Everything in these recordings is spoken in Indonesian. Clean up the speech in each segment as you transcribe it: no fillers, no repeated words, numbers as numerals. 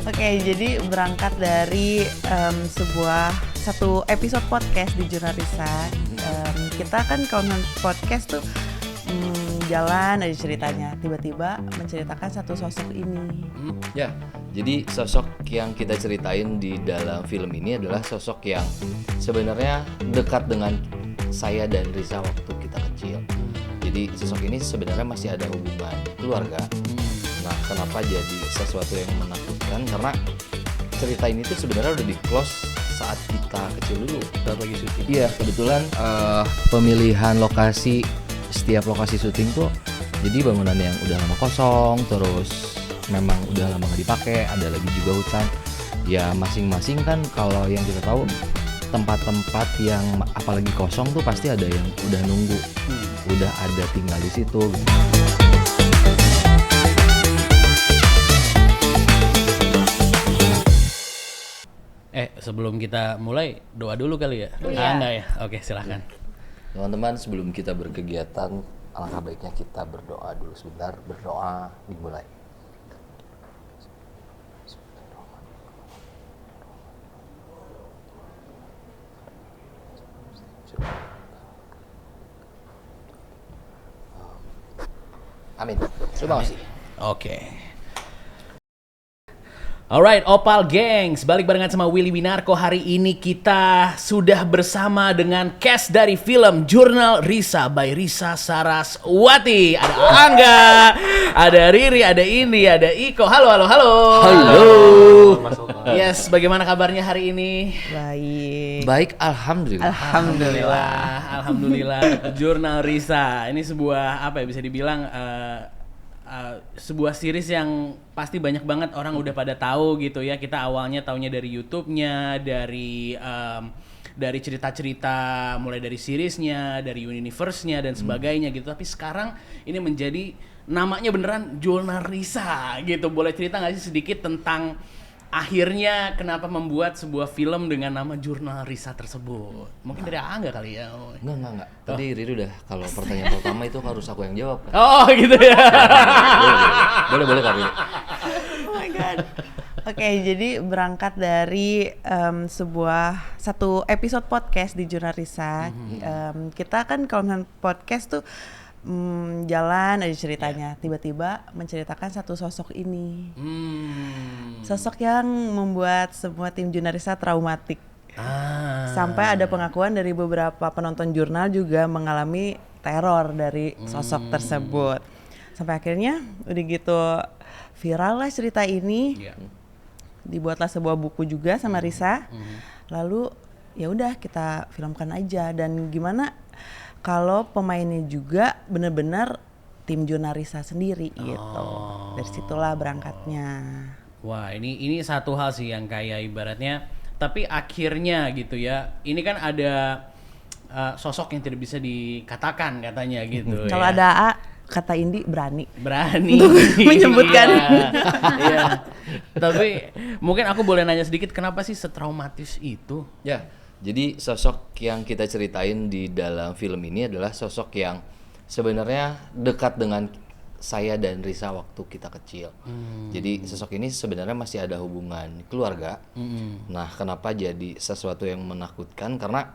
Oke, jadi berangkat dari satu episode podcast di Jurnalisa. Kita kan kalau podcast tuh jalan aja ceritanya, tiba-tiba menceritakan satu sosok ini. Ya, jadi sosok yang kita ceritain di dalam film ini adalah sosok yang sebenarnya dekat dengan saya dan Risa waktu kita kecil. Jadi sosok ini sebenarnya masih ada hubungan keluarga. Nah, kenapa jadi sesuatu yang menakutkan? Karena cerita ini tuh sebenarnya udah di-close saat kita kecil dulu. Saat lagi syuting. Iya, kebetulan pemilihan lokasi, setiap lokasi syuting tuh jadi bangunan yang udah lama kosong, terus memang udah lama nggak dipakai, ada lagi juga hutan. Ya masing-masing kan kalau yang kita tahu tempat-tempat yang apalagi kosong tuh pasti ada yang udah nunggu, udah ada tinggal di situ. Sebelum kita mulai doa dulu kali ya? Iya. Enggak ya? Oke, silahkan. Teman-teman, sebelum kita berkegiatan, alangkah baiknya kita berdoa dulu sebentar. Berdoa dimulai. Amin. Terima kasih. Oke. Alright, Opal Gangs, balik barengan sama Willy Winarko. Hari ini kita sudah bersama dengan cast dari film Jurnal Risa by Risa Saraswati. Ada Angga, ada Riri, ada Indi, ada Iko. Halo. Halo. Yes, bagaimana kabarnya hari ini? Baik. Baik, alhamdulillah. Alhamdulillah. Jurnal Risa. Ini sebuah apa ya, bisa dibilang sebuah series yang pasti banyak banget orang udah pada tahu gitu ya. Kita awalnya taunya dari YouTube-nya, dari cerita-cerita, mulai dari seriesnya, dari universe-nya dan sebagainya gitu. Tapi sekarang ini menjadi namanya beneran Jurnal Risa gitu. Boleh cerita nggak sih sedikit tentang akhirnya kenapa membuat sebuah film dengan nama Jurnal Risa tersebut? Mungkin dari Angga kali ya. Enggak. Tadi Riri udah, kalau pertanyaan pertama itu harus aku yang jawab kan? Oh gitu ya. Boleh Kak Riri. Oh my god. Oke, jadi berangkat dari satu episode podcast di Jurnalisa. Kita kan kalau podcast tuh jalan aja ceritanya, tiba-tiba menceritakan satu sosok ini. Sosok yang membuat semua tim Jurnalisa traumatik. Sampai ada pengakuan dari beberapa penonton jurnal juga mengalami teror dari sosok tersebut. Sampai akhirnya udah gitu viral lah cerita ini. Dibuatlah sebuah buku juga sama Risa. Lalu ya udah kita filmkan aja. Dan gimana kalau pemainnya juga benar-benar tim Jurnalisa sendiri gitu. Dari situlah berangkatnya. Wah, ini satu hal sih yang kayak ibaratnya, tapi akhirnya gitu ya. Ini kan ada sosok yang tidak bisa dikatakan katanya gitu. Kalau ya. ada A, kata Indi berani menyebutkan. Menyebutkan. Iya. Tapi mungkin aku boleh nanya sedikit, kenapa sih setraumatis itu? Ya, jadi sosok yang kita ceritain di dalam film ini adalah sosok yang sebenarnya dekat dengan saya dan Risa waktu kita kecil. Jadi sosok ini sebenarnya masih ada hubungan keluarga. Nah, kenapa jadi sesuatu yang menakutkan? Karena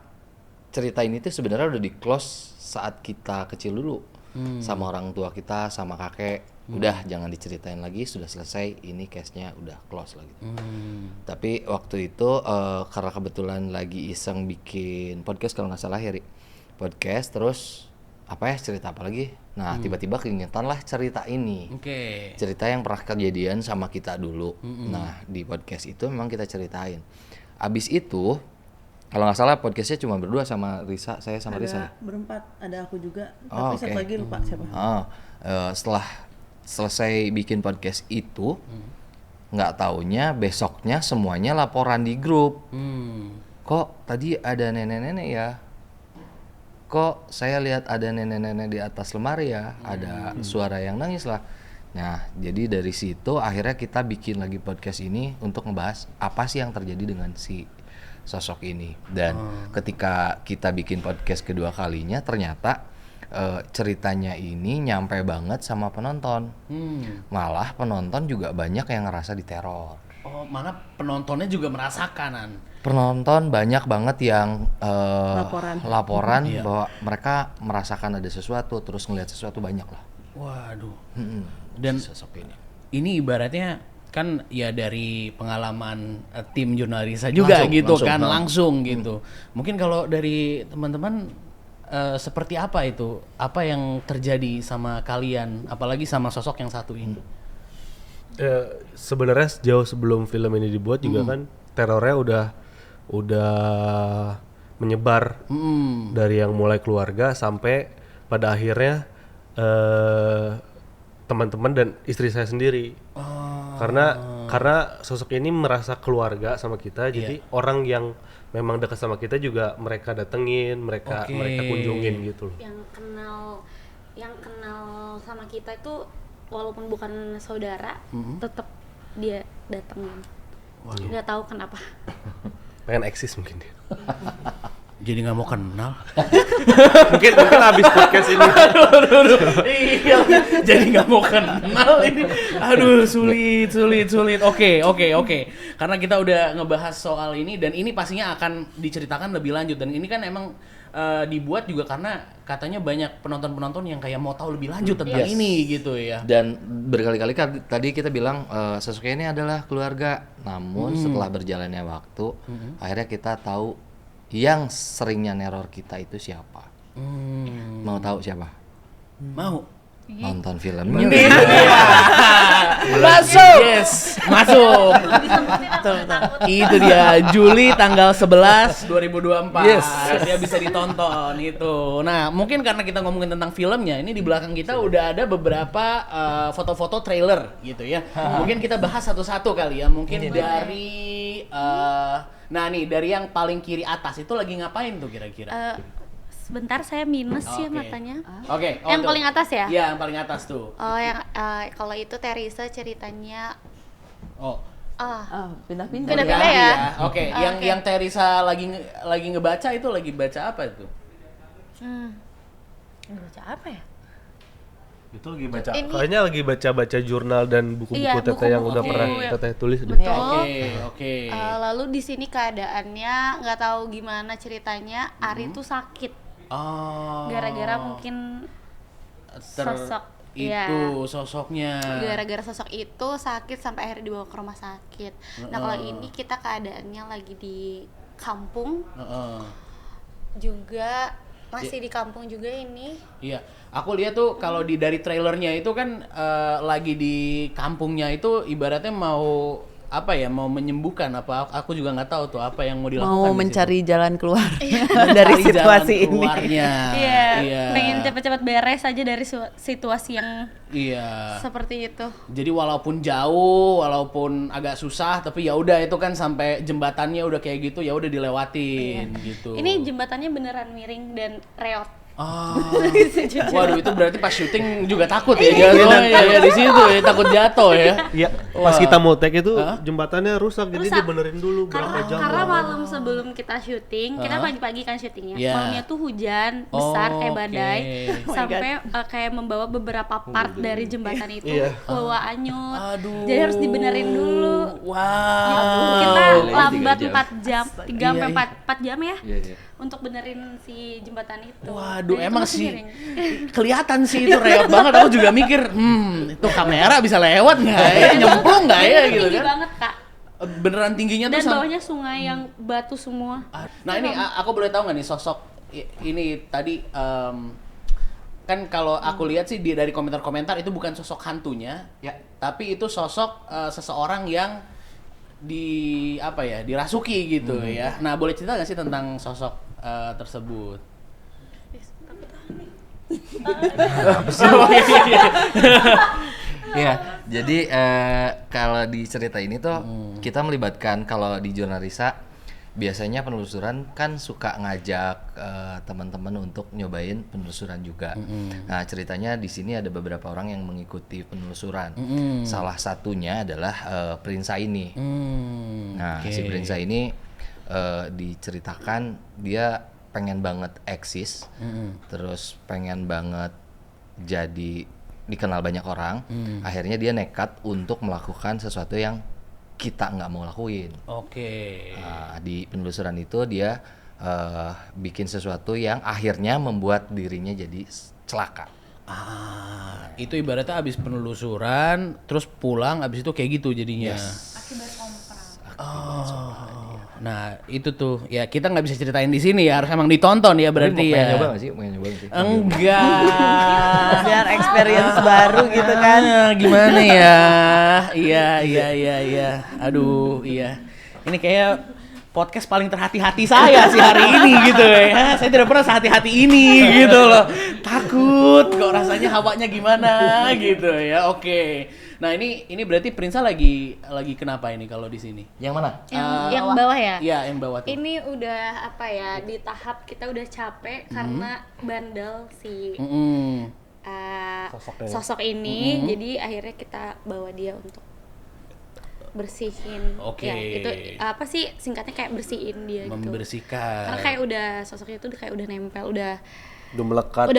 cerita ini tuh sebenarnya udah di-close saat kita kecil dulu. Sama orang tua kita, sama kakek. Udah, jangan diceritain lagi, sudah selesai, ini case-nya udah close lagi. Tapi waktu itu karena kebetulan lagi iseng bikin podcast kalau nggak salah Heri. Podcast terus cerita apa lagi? Nah, tiba-tiba keingetan lah cerita ini. Cerita yang pernah kejadian sama kita dulu. Nah, di podcast itu memang kita ceritain. Abis itu kalau nggak salah podcastnya cuma berdua sama Risa, saya sama Risa. Berempat, ada aku juga. Tapi satu lagi lupa siapa. Setelah selesai bikin podcast itu, nggak taunya besoknya semuanya laporan di grup. Kok tadi ada nenek-nenek ya? Kok saya lihat ada nenek-nenek di atas lemari ya? Ada suara yang nangis lah. Nah, jadi dari situ akhirnya kita bikin lagi podcast ini untuk ngebahas apa sih yang terjadi dengan si sosok ini. Dan ketika kita bikin podcast kedua kalinya, ternyata ceritanya ini nyampe banget sama penonton. Malah penonton juga banyak yang ngerasa diteror. Oh, mana penontonnya juga merasakan. Penonton banyak banget yang laporan Iya. bahwa mereka merasakan ada sesuatu, terus ngelihat sesuatu banyak lah. Waduh. Mm-mm. Dan Sosok ini. ini ibaratnya kan ya dari pengalaman tim Jurnalisa juga gitu kan, langsung gitu. Mungkin kalau dari teman-teman seperti apa itu? Apa yang terjadi sama kalian, apalagi sama sosok yang satu ini? Sebenarnya jauh sebelum film ini dibuat juga kan terornya udah menyebar dari yang mulai keluarga sampai pada akhirnya teman-teman dan istri saya sendiri. Karena sosok ini merasa keluarga sama kita, jadi orang yang memang dekat sama kita juga mereka datengin, mereka kunjungin gitu loh. Yang kenal sama kita itu walaupun bukan saudara, tetap dia datengin. Nggak tahu kenapa. Pengen eksis mungkin dia. Jadi nggak mau kenal. mungkin habis podcast ini. Iya, jadi nggak mau kenal ini. Aduh, sulit. Oke. Karena kita udah ngebahas soal ini dan ini pastinya akan diceritakan lebih lanjut dan ini kan emang dibuat juga karena katanya banyak penonton-penonton yang kayak mau tahu lebih lanjut tentang ini gitu ya. Dan berkali-kali tadi kita bilang sosok ini adalah keluarga. Namun setelah berjalannya waktu, akhirnya kita tahu yang seringnya neror kita itu siapa. Mau tahu siapa? Mau. Nonton filmnya. Masuk. Yes, masuk. Itu dia Juli tanggal 11 2024. Yes. Dia bisa ditonton itu. Nah, mungkin karena kita ngomongin tentang filmnya, ini di belakang kita udah ada beberapa foto-foto trailer gitu ya. Mungkin kita bahas satu-satu kali ya. Mungkin dari nah nih dari yang paling kiri atas itu lagi ngapain tuh kira-kira? Sebentar saya minus ya matanya. Oke. Yang paling atas ya? Iya, yang paling atas tuh. Oh, yang kalau itu Teresa ceritanya Pindah-pindah. Pindah-pindah ya. Oke, yang Teresa lagi ngebaca itu lagi baca apa itu? Baca apa ya? Itu lagi baca. Ini- Kayaknya lagi baca Iya, jurnal dan buku-buku teteh yang udah buku-buku pernah yang- teteh tulis. Betul. Oke. Lalu di sini keadaannya nggak tahu gimana ceritanya. Ari tuh sakit Oh. gara-gara mungkin sosok itu ya. sosoknya. Gara-gara sosok itu sakit sampai akhirnya dibawa ke rumah sakit. Nah kalau ini kita keadaannya lagi di kampung juga, masih di kampung juga ini. Iya, aku lihat tuh kalau dari trailernya itu kan lagi di kampungnya itu ibaratnya mau apa ya, mau menyembuhkan apa, aku juga nggak tahu tuh apa yang mau dilakukan. Mau di mencari situ. jalan keluar dari Cari situasi jalan ini. keluarnya. Iya, pengen cepet-cepet beres aja dari situasi yang Iya. seperti itu. Jadi walaupun jauh, walaupun agak susah, tapi ya udah itu kan sampai jembatannya udah kayak gitu, ya udah dilewatin gitu. Ini jembatannya beneran miring dan reot. Ah, waduh itu berarti pas syuting juga takut ya jatuh ya di situ ya, takut jatuh ya. Iya, pas kita mau take itu Hah? jembatannya rusak, jadi Rusak. dibenerin dulu berapa jam. Karena malam sebelum kita syuting, kita pagi-pagi kan syutingnya. Iya. Malamnya tuh hujan besar kayak badai, Oke. sampai kayak membawa beberapa part dari jembatan itu bawa anyut. Aduh. Jadi harus dibenerin dulu. Wow. Kita Tiga lambat jam. 4 jam, 3 sampai Iya, 4 jam ya. Iya. Untuk benerin si jembatan itu. Waduh, Dan itu emang masih sih miring. kelihatan sih itu reot banget. Aku juga mikir, itu kamera bisa lewat nggak ya, nyemplung nggak ya gitu Tinggi kan? banget kak. Beneran tingginya Dan tuh bawahnya sungai yang batu semua. Nah ini aku boleh tahu nggak nih sosok ini tadi kan kalau aku lihat sih dari komentar-komentar itu bukan sosok hantunya, ya, tapi itu sosok seseorang yang dirasuki gitu ya. Nah boleh cerita nggak sih tentang sosok tersebut? Iya, jadi kalau di cerita ini tuh kita melibatkan, kalau di Jurnalisa biasanya penelusuran kan suka ngajak teman-teman untuk nyobain penelusuran juga. Nah ceritanya di sini ada beberapa orang yang mengikuti penelusuran. Salah satunya adalah Prinsa ini. Nah si Prinsa ini diceritakan dia pengen banget eksis, terus pengen banget jadi dikenal banyak orang. Akhirnya dia nekat untuk melakukan sesuatu yang kita nggak mau lakuin. Oke. Nah, di penelusuran itu dia bikin sesuatu yang akhirnya membuat dirinya jadi celaka. Itu ibaratnya abis penelusuran, terus pulang, abis itu kayak gitu jadinya. Nah itu tuh ya kita nggak bisa ceritain di sini ya, harus emang ditonton ya berarti Pengen ya. nyoba nggak sih? Pengen nyoba nggak sih? Enggak. Biar experience baru gitu kan. Gimana ya? Iya. Aduh, iya. Ini kayak podcast paling terhati-hati saya sih hari ini gitu ya. Saya tidak pernah sehati-hati ini gitu loh. Takut kok rasanya hawanya gimana gitu ya. Oke. Nah, ini berarti Prinsa lagi kenapa ini kalau di sini? Yang mana? Yang bawah ya? Iya, yang bawah tuh. Ini udah apa ya, di tahap kita udah capek karena bandel si sosok ini, jadi akhirnya kita bawa dia untuk bersihin. Oke. Ya, itu apa sih singkatnya, kayak bersihin dia gitu. Membersihkan. Karena kayak udah sosoknya tuh kayak udah nempel, udah melekat.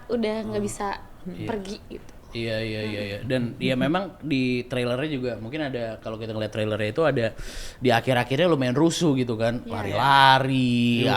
udah nggak bisa pergi gitu. Iya. Dan ya memang di trailernya juga mungkin ada, kalau kita ngeliat trailernya itu ada di akhir-akhirnya lumayan rusuh gitu kan. Lari-lari,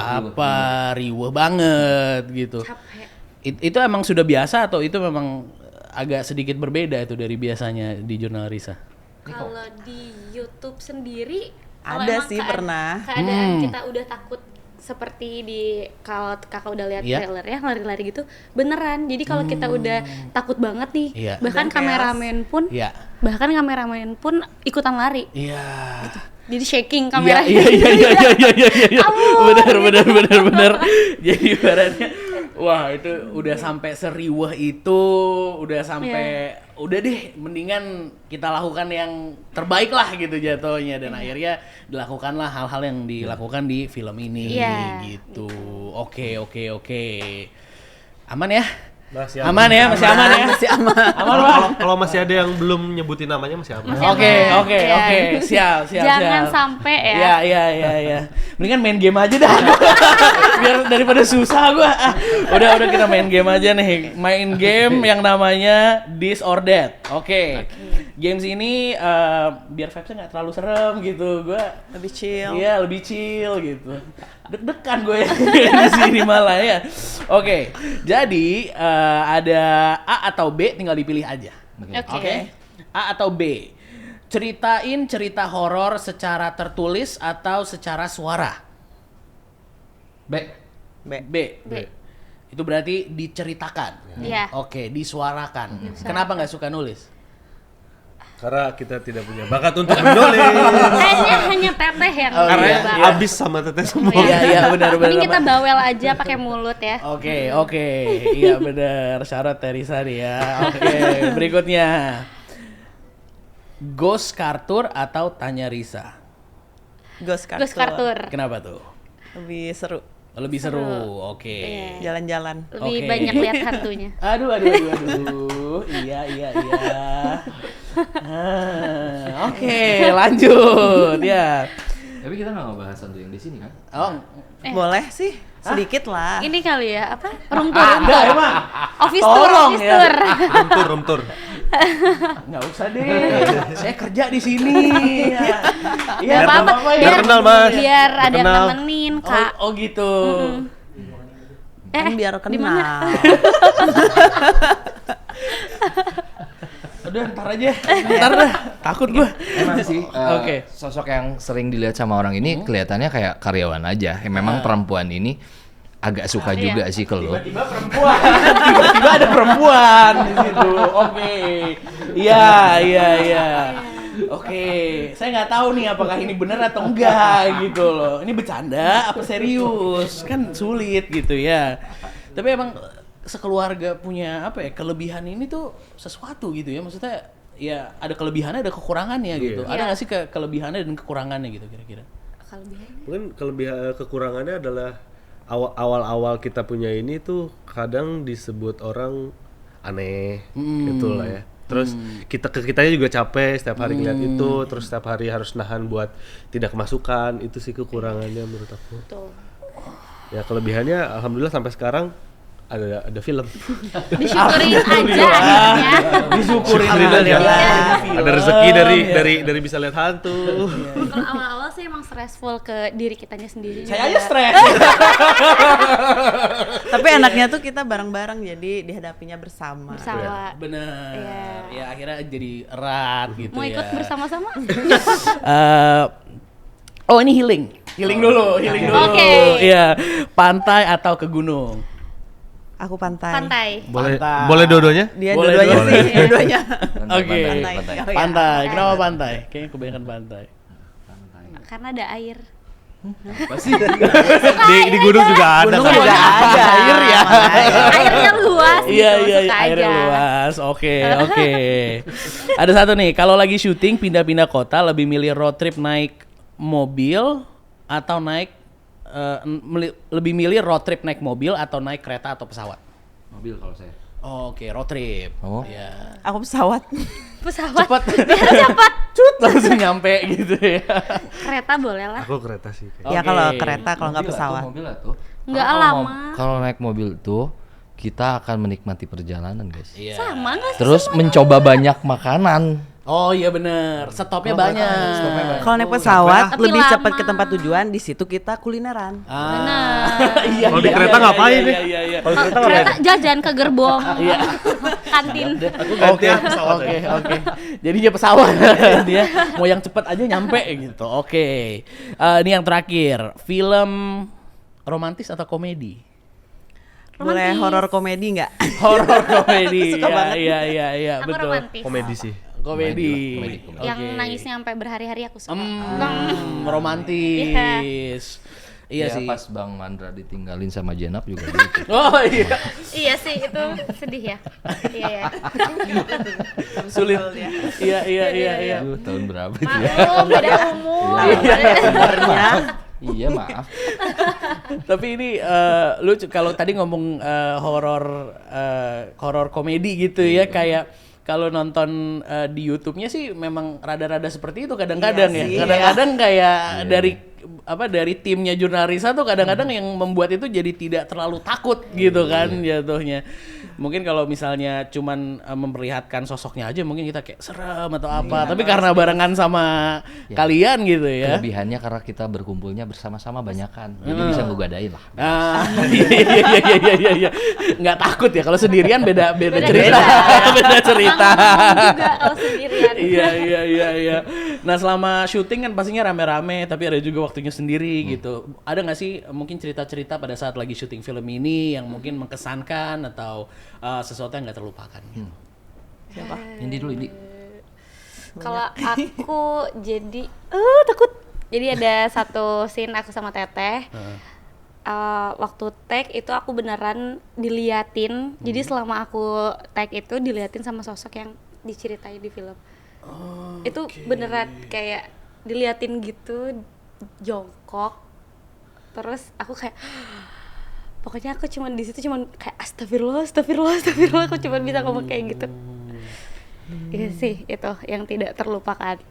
riweh banget gitu. Capek. Itu emang sudah biasa atau itu memang agak sedikit berbeda itu dari biasanya di Jurnal Risa? Kalau di YouTube sendiri kalau Ada emang sih pernah. keadaan kita udah takut seperti di, kalau kakak udah lihat trailer ya, lari-lari gitu beneran. Jadi kalau kita udah takut banget nih, Iya. bahkan Dan kameramen pun ikutan lari. Iya. Jadi shaking kamera. Iya. Benar. Jadi ibaratnya wah, itu udah sampai seriwah itu, udah sampai udah deh mendingan kita lakukan yang terbaik lah gitu jatuhnya, dan akhirnya dilakukanlah hal-hal yang dilakukan di film ini gitu. Oke. Aman ya? Masih Aman ya? Masih aman ya? Masih aman. Aman Pak? Kalau masih ada yang belum nyebutin namanya masih aman. Oke. Siap. Jangan sampai ya. Iya. Mendingan main game aja dah. Biar daripada susah gua. Udah kita main game aja nih. Main game yang namanya This or That. Oke. Games ini biar vibes-nya nggak terlalu serem gitu. Gua Lebih chill. iya, lebih chill gitu. Deg-degan gue di sini malah ya. Oke. Jadi ada A atau B, tinggal dipilih aja. Oke. A atau B. Ceritain cerita horor secara tertulis atau secara suara. B. B. Itu berarti diceritakan. Iya. Oke, disuarakan. Kenapa nggak suka nulis? Karena kita tidak punya bakat untuk menulis. Kayaknya hanya teteh yang Karena bakat. abis sama teteh semua. Iya, benar. Mending kita bawel aja pakai mulut ya. Oke. Iya benar. Syarat Teresa nih ya. Oke, berikutnya. Ghost Kartur atau Tanya Risa? Ghost Gus Kartur. Kenapa tuh? Lebih seru. Lebih seru. Oke. Jalan-jalan. Lebih Oke. banyak lihat hantunya. Aduh. Iya. Oke, lanjut ya. Tapi kita nggak ngebahas hantu yang di sini kan? Oh, Boleh sih, sedikit lah. Ini kali ya, apa? Room ada tour. emang. Office tour, Tolong office ya. tour. Room tour. Nggak usah deh. Saya kerja di sini. Gak apa-apa, Biar kenal, Mas. biar ada yang Kenal. nemenin, Kak. Oh gitu. Kan biar di mana? kenal. Udah ntar aja. Ntar dah. Takut gua. Emang sih, Oke. sosok yang sering dilihat sama orang ini kelihatannya kayak karyawan aja. Memang perempuan ini agak suka juga sih ke lo. Tiba-tiba perempuan. Tiba-tiba ada perempuan di situ. Oke. Iya. Oke, saya nggak tahu nih apakah ini benar atau enggak gitu loh. Ini bercanda apa serius? Kan sulit gitu ya. Tapi emang sekeluarga punya apa ya, kelebihan ini tuh sesuatu gitu ya. Maksudnya ya ada kelebihannya, ada kekurangannya gitu. Ada nggak sih kelebihannya dan kekurangannya gitu kira-kira? Mungkin kekurangannya adalah awal-awal kita punya ini tuh kadang disebut orang aneh gitu lah ya. Terus kitanya juga capek setiap hari ngeliat itu, terus setiap hari harus nahan buat tidak kemasukan. Itu sih kekurangannya menurut aku. Betul. Ya kelebihannya alhamdulillah sampai sekarang ada film. Disyukurin aja akhirnya. Disyukurin Alhamdulillah. Ada rezeki dari bisa lihat hantu. Kalau awal-awal sih emang stressful ke diri kitanya sendiri. Saya aja juga. stres. Tapi enaknya tuh kita bareng-bareng jadi dihadapinya bersama. Bersama. Bener. Iya. Ya akhirnya jadi erat gitu Mau ya. ikut bersama-sama? Oh ini healing dulu. Oke. Iya, pantai atau ke gunung? Aku pantai. Pantai. Boleh dua-duanya? Dia Boleh, dua-duanya boleh. sih, dua-duanya. Oke. Pantai. Pantai. Oh, iya. Pantai. Kenapa pantai? Kayaknya kebanyakan pantai. Karena ada air. Di gunung juga ada. Gunung kan? juga ada. Air ya. Airnya luas gitu, Iya, suka airnya aja. luas. Oke. Ada satu nih, kalau lagi syuting pindah-pindah kota lebih milih road trip naik mobil atau lebih milih road trip naik mobil atau naik kereta atau pesawat? Mobil kalau saya. Oke, road trip. Oh. Ya. Aku pesawat. Pesawat. Cepat. Cepat. Cut langsung nyampe gitu ya. Kereta boleh lah. Aku kereta sih. Oke. Ya kalau kereta, kalau nggak Mobil pesawat. Mobil tuh. Nggak lama. Kalau naik mobil tuh kita akan menikmati perjalanan, guys. Iya. Sama nggak sih? Terus mencoba banyak makanan. Oh iya bener, stopnya banyak. Kalau naik pesawat Tapi lebih lama. cepat ke tempat tujuan, di situ kita kulineran. Iya. Kalau di kereta ngapain nih? Iya. Kalau kereta Kereta jajan ke gerbong. Iya. Kantin. Oke, oke. Jadinya pesawat dia mau yang cepat aja nyampe gitu. Oke. Ini yang terakhir, film romantis atau komedi? Boleh Romantis. horor komedi nggak? Horor komedi. Suka banget. Iya, Aku betul. romantis. komedi sih. Komedi. Komedi. Yang Oke. nangisnya sampai berhari-hari aku suka. Romantis. Iya Ya, sih. pas Bang Mandra ditinggalin sama Jenap juga gitu. Oh iya. Iya sih itu sedih ya. Iya ya. Sulit. Iya. Aduh, tahun berapa itu ya? Maklum beda umur. Iya, maaf. Tapi ini lu kalau tadi ngomong horor komedi gitu ya, kayak kalau nonton di YouTube-nya sih memang rada-rada seperti itu kadang-kadang Iya ya. sih, Kadang-kadang kayak dari timnya Jurnarisa tuh kadang-kadang yang membuat itu jadi tidak terlalu takut gitu kan jatuhnya. Mungkin kalau misalnya cuman memperlihatkan sosoknya aja mungkin kita kayak serem atau apa. Tapi karena barengan sama kalian gitu ya. Kelebihannya karena kita berkumpulnya bersama-sama banyakan. Jadi bisa ngegadain lah. Ah, iya. Nggak takut ya kalau sendirian beda cerita. Beda cerita. Ngomong juga kalau sendirian. Iya. Nah, selama syuting kan pastinya rame-rame, tapi ada juga waktunya sendiri gitu. Ada nggak sih mungkin cerita-cerita pada saat lagi syuting film ini yang mungkin mengkesankan atau sesuatu yang nggak terlupakan? Siapa? Ini dulu ini. Kalau aku jadi takut. Jadi ada satu scene aku sama Teteh. Waktu tag itu aku beneran diliatin. Jadi selama aku tag itu diliatin sama sosok yang diceritain di film. Itu beneran kayak diliatin gitu jongkok. Terus aku kayak pokoknya aku cuman di situ cuman kayak astagfirullah aku cuman bisa ngomong kayak gitu. Iya sih itu yang tidak terlupakan.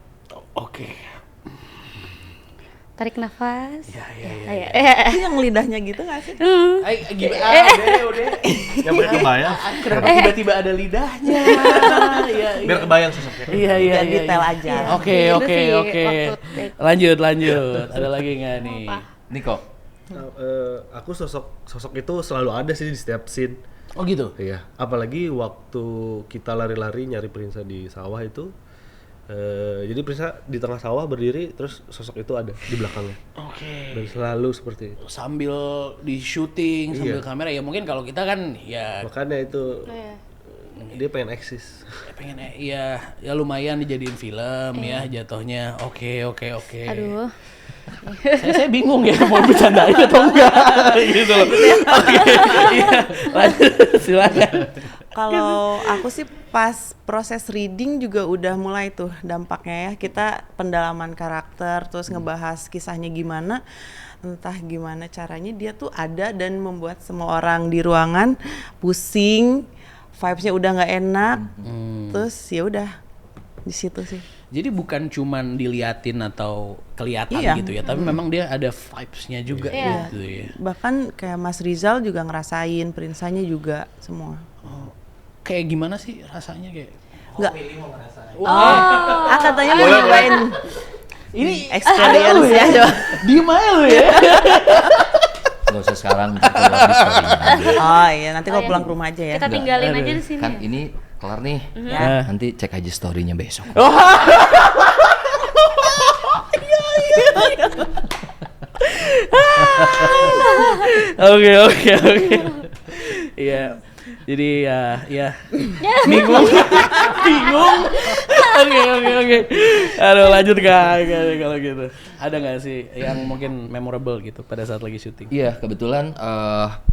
Oke. Tarik nafas. Iya. Itu yang lidahnya gitu nggak sih? Gimana? Udah. Yang biar kebayang. Kenapa tiba-tiba ada lidahnya? Iya. Biar kebayang sosoknya. Iya. Biar detail aja. Oke. Itu sih waktu take. Lanjut. Ada lagi nggak nih? Apa? Niko. Aku sosok itu selalu ada sih di setiap scene. Oh gitu. Iya, apalagi waktu kita lari-lari nyari Prinsa di sawah itu. Jadi Prinsa di tengah sawah berdiri, terus sosok itu ada di belakangnya. Oke. Dan selalu seperti itu. Sambil di syuting, sambil Iya. kamera ya mungkin kalau kita kan ya Makanya itu Iya. dia pengen eksis. pengen ya lumayan dijadiin film ya jatuhnya. Oke. Aduh. Saya bingung ya mau bercandain atau enggak gitu loh. Oke. Iya. Lanjut, silakan. Kalau aku sih pas proses reading juga udah mulai tuh dampaknya ya. Kita pendalaman karakter, terus ngebahas kisahnya gimana. Entah gimana caranya dia tuh ada dan membuat semua orang di ruangan pusing, vibes-nya udah nggak enak. Terus ya udah di situ sih. Jadi bukan cuman diliatin atau kelihatan Iya. gitu ya, tapi memang dia ada vibes-nya juga Iya. gitu ya. Bahkan kayak Mas Rizal juga ngerasain, Prinsanya juga semua. Kayak gimana sih rasanya kayak? Nggak. Oh. Katanya mau nyobain Ini experience ya. Coba. diem aja lu ya. Nggak usah sekarang, ntar keluar di story-nya aja. Oh iya, nanti kalau iya. pulang ke rumah aja ya. Kita tinggalin aja di sini. Kan ini kelar nih. Ya. Nanti cek aja story-nya besok. Oke. Iya. Jadi ya bingung. Oke. Aduh lanjut Kak kalau gitu. Ada nggak sih yang mungkin memorable gitu pada saat lagi syuting? Iya, kebetulan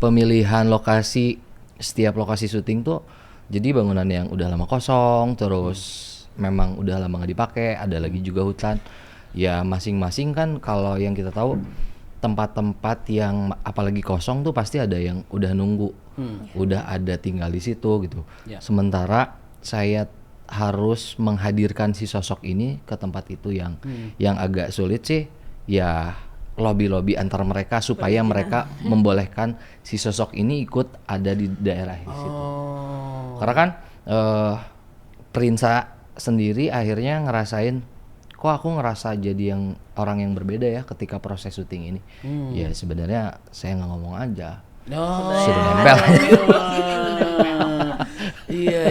pemilihan lokasi, setiap lokasi syuting tuh jadi bangunan yang udah lama kosong, terus memang udah lama nggak dipakai, ada lagi juga hutan. Ya masing-masing kan kalau yang kita tahu tempat-tempat yang apalagi kosong tuh pasti ada yang udah nunggu, udah ada tinggal di situ gitu. Ya. Sementara saya harus menghadirkan si sosok ini ke tempat itu yang agak sulit sih, ya lobby antar mereka supaya mereka membolehkan si sosok ini ikut ada di daerah di situ. Karena kan Prinsa sendiri akhirnya ngerasain, kok aku ngerasa jadi yang orang yang berbeda ya ketika proses syuting ini. Ya sebenarnya saya nggak ngomong aja, suruh nempel. Iya.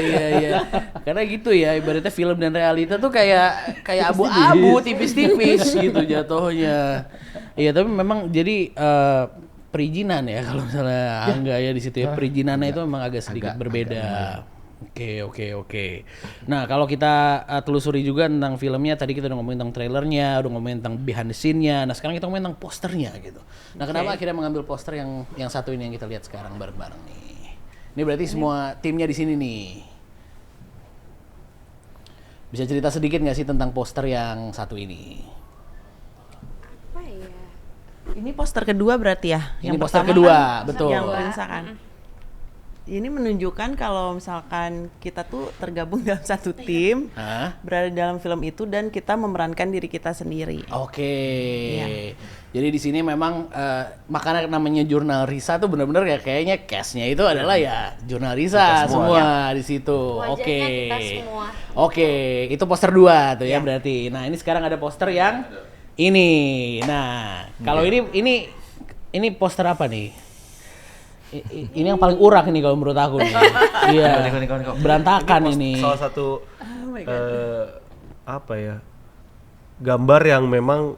Karena gitu ya, ibaratnya film dan realita tuh kayak abu-abu tipis-tipis gitu jatuhnya. Iya, tapi memang jadi perizinan ya kalau misalnya Angga ya di situ ya. Perizinannya itu memang agak sedikit berbeda. Oke. Nah, kalau kita telusuri juga tentang filmnya, tadi kita udah ngomongin tentang trailernya, udah ngomongin tentang behind the scene-nya. Nah, sekarang kita ngomongin tentang posternya gitu. Nah, kenapa akhirnya mengambil poster yang satu ini yang kita lihat sekarang bareng-bareng nih? Ini berarti semua timnya di sini nih. Bisa cerita sedikit nggak sih tentang poster yang satu ini? Apa ya? Ini poster kedua berarti ya? Ini Yang poster pertama kedua, kan betul. Yang Prinsa kan. Ini menunjukkan kalau misalkan kita tuh tergabung dalam satu tim, Hah? berada dalam film itu dan kita memerankan diri kita sendiri. Oke. Iya. Jadi di sini memang makanya namanya jurnal Risa tuh benar-benar ya kayaknya cast-nya itu adalah ya jurnal Risa semua di situ. Oke. Wajahnya kita semua. Oke, itu poster 2 tuh ya berarti. Nah, ini sekarang ada poster yang ini. Nah, kalau ini poster apa nih? Ini yang paling urak nih kalau menurut aku nih. Iya. Berantakan ini. Salah satu apa ya? Gambar yang memang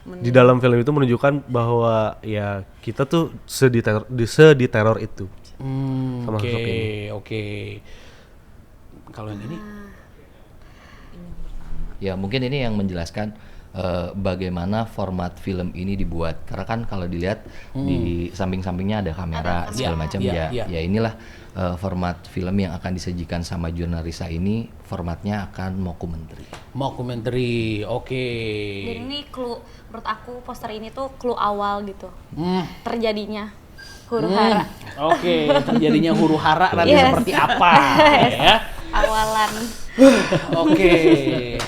di dalam film itu menunjukkan bahwa ya kita tuh sediteror itu. Sama sosok ini. Oke. Kalau yang ini Ya mungkin ini yang menjelaskan bagaimana format film ini dibuat. Karena kan kalau dilihat di samping-sampingnya ada kamera segala macam iya. ya inilah format film yang akan disajikan sama jurnal Risa ini, formatnya akan mockumentary. Oke. Jadi ini clue, menurut aku poster ini tuh clue awal gitu. Terjadinya huru hara. Oke, terjadinya huru hara nanti Yes. seperti apa ya? Awalan. Oke.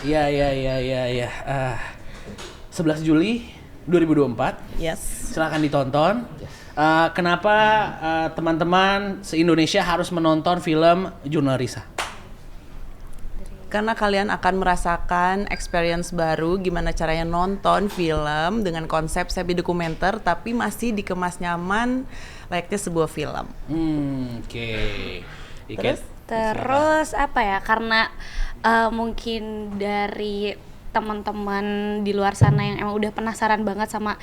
Ya. 11 Juli 2024. Yes. Silakan ditonton. Kenapa teman-teman se-Indonesia harus menonton film Jurnal Risa? Karena kalian akan merasakan experience baru gimana caranya nonton film dengan konsep semi dokumenter tapi masih dikemas nyaman layaknya sebuah film. Oke. Terus apa ya? Karena mungkin dari teman-teman di luar sana yang emang udah penasaran banget sama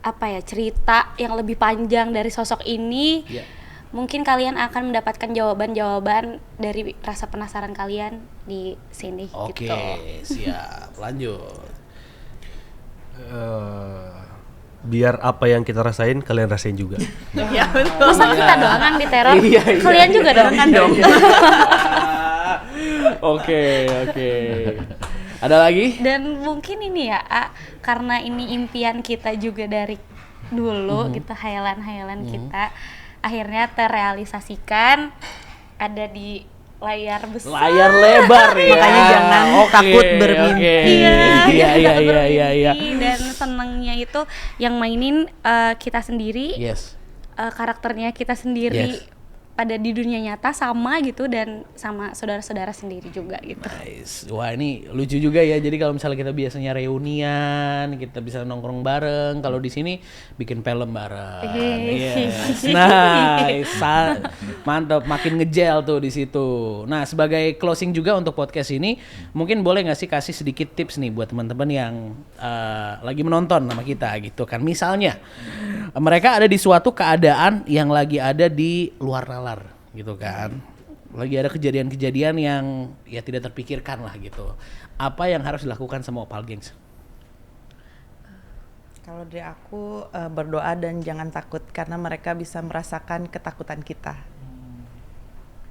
apa ya, cerita yang lebih panjang dari sosok ini. Ya. Mungkin kalian akan mendapatkan jawaban-jawaban dari rasa penasaran kalian di sini Oke, gitu. siap. Lanjut. Biar apa yang kita rasain kalian rasain juga. Ya betul. Masa kita doang yang diteror? Iya. Kalian juga dong kan dong. Oke. Ada lagi? Dan mungkin ini ya, karena ini impian kita juga dari dulu gitu, hayalan-hayalan kita akhirnya terrealisasikan ada di layar besar. Layar lebar ya. Makanya jangan takut bermimpi. Iya. Dan senangnya itu yang mainin kita sendiri, Yes. karakternya kita sendiri. Yes. Pada di dunia nyata sama gitu dan sama saudara-saudara sendiri juga gitu. Nice. Wah ini lucu juga ya. Jadi kalau misalnya kita biasanya reunian, kita bisa nongkrong bareng. Kalau di sini bikin film bareng. Yes. Nice. Mantap. Makin ngejel tuh di situ. Nah sebagai closing juga untuk podcast ini, mungkin boleh nggak sih kasih sedikit tips nih buat teman-teman yang lagi menonton sama kita gitu kan. Misalnya mereka ada di suatu keadaan yang lagi ada di luar nalar gitu kan. Lagi ada kejadian-kejadian yang ya tidak terpikirkan lah gitu. Apa yang harus dilakukan sama Opal Gengs? Kalau dari aku berdoa dan jangan takut karena mereka bisa merasakan ketakutan kita.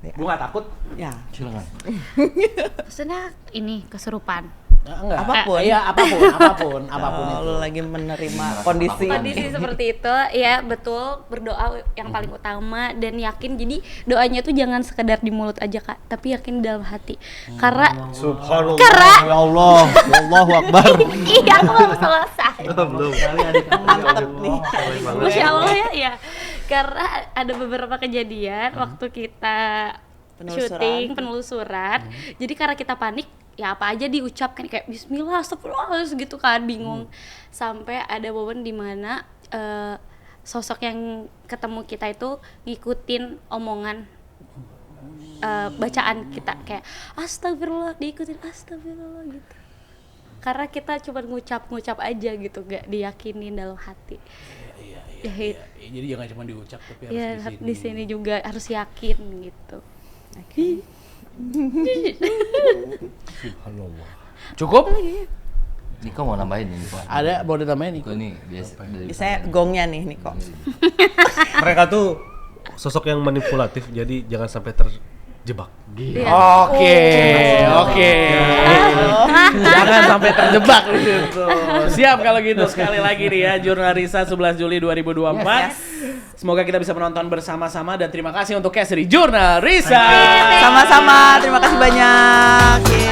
Gue gak takut. Ya. Silakan. Maksudnya ini kesurupan. Enggak. Apapun. Iya, apapun Kalau itu. lu lagi menerima kondisi Kondisi seperti itu ya betul, berdoa yang paling utama dan yakin. Jadi doanya tuh jangan sekedar di mulut aja Kak, tapi yakin di dalam hati. Karena Subhanallah. Karena- Ya Allah, Allahu Akbar. iya aku belum selesai. Belum. mantep nih. Masya Allah ya. Karena ada beberapa kejadian waktu kita syuting penelusuran. Jadi karena kita panik, ya apa aja diucapkan kayak Bismillah, astagfirullah gitu kan, bingung. Sampai ada momen dimana sosok yang ketemu kita itu ngikutin omongan bacaan kita kayak astagfirullah, diikutin astagfirullah gitu. Karena kita cuma ngucap aja gitu, gak diyakinin dalam hati. Iya. Jadi jangan cuma diucap tapi harus Ya di di sini juga harus yakin gitu. Cukup? Niko mau nambahin ini Pak. Ada mau ditambahin nih? Niko nih biasa dari Saya gongnya nih kok. Mereka tuh sosok yang manipulatif, jadi jangan sampai terjebak. Oke. Jangan sampai terjebak di situ. Siap kalau gitu, sekali lagi nih ya, Jurnarisa 11 Juli 2024. Semoga kita bisa menonton bersama-sama dan terima kasih untuk cast dari Jurnarisa. Sama-sama, terima kasih banyak.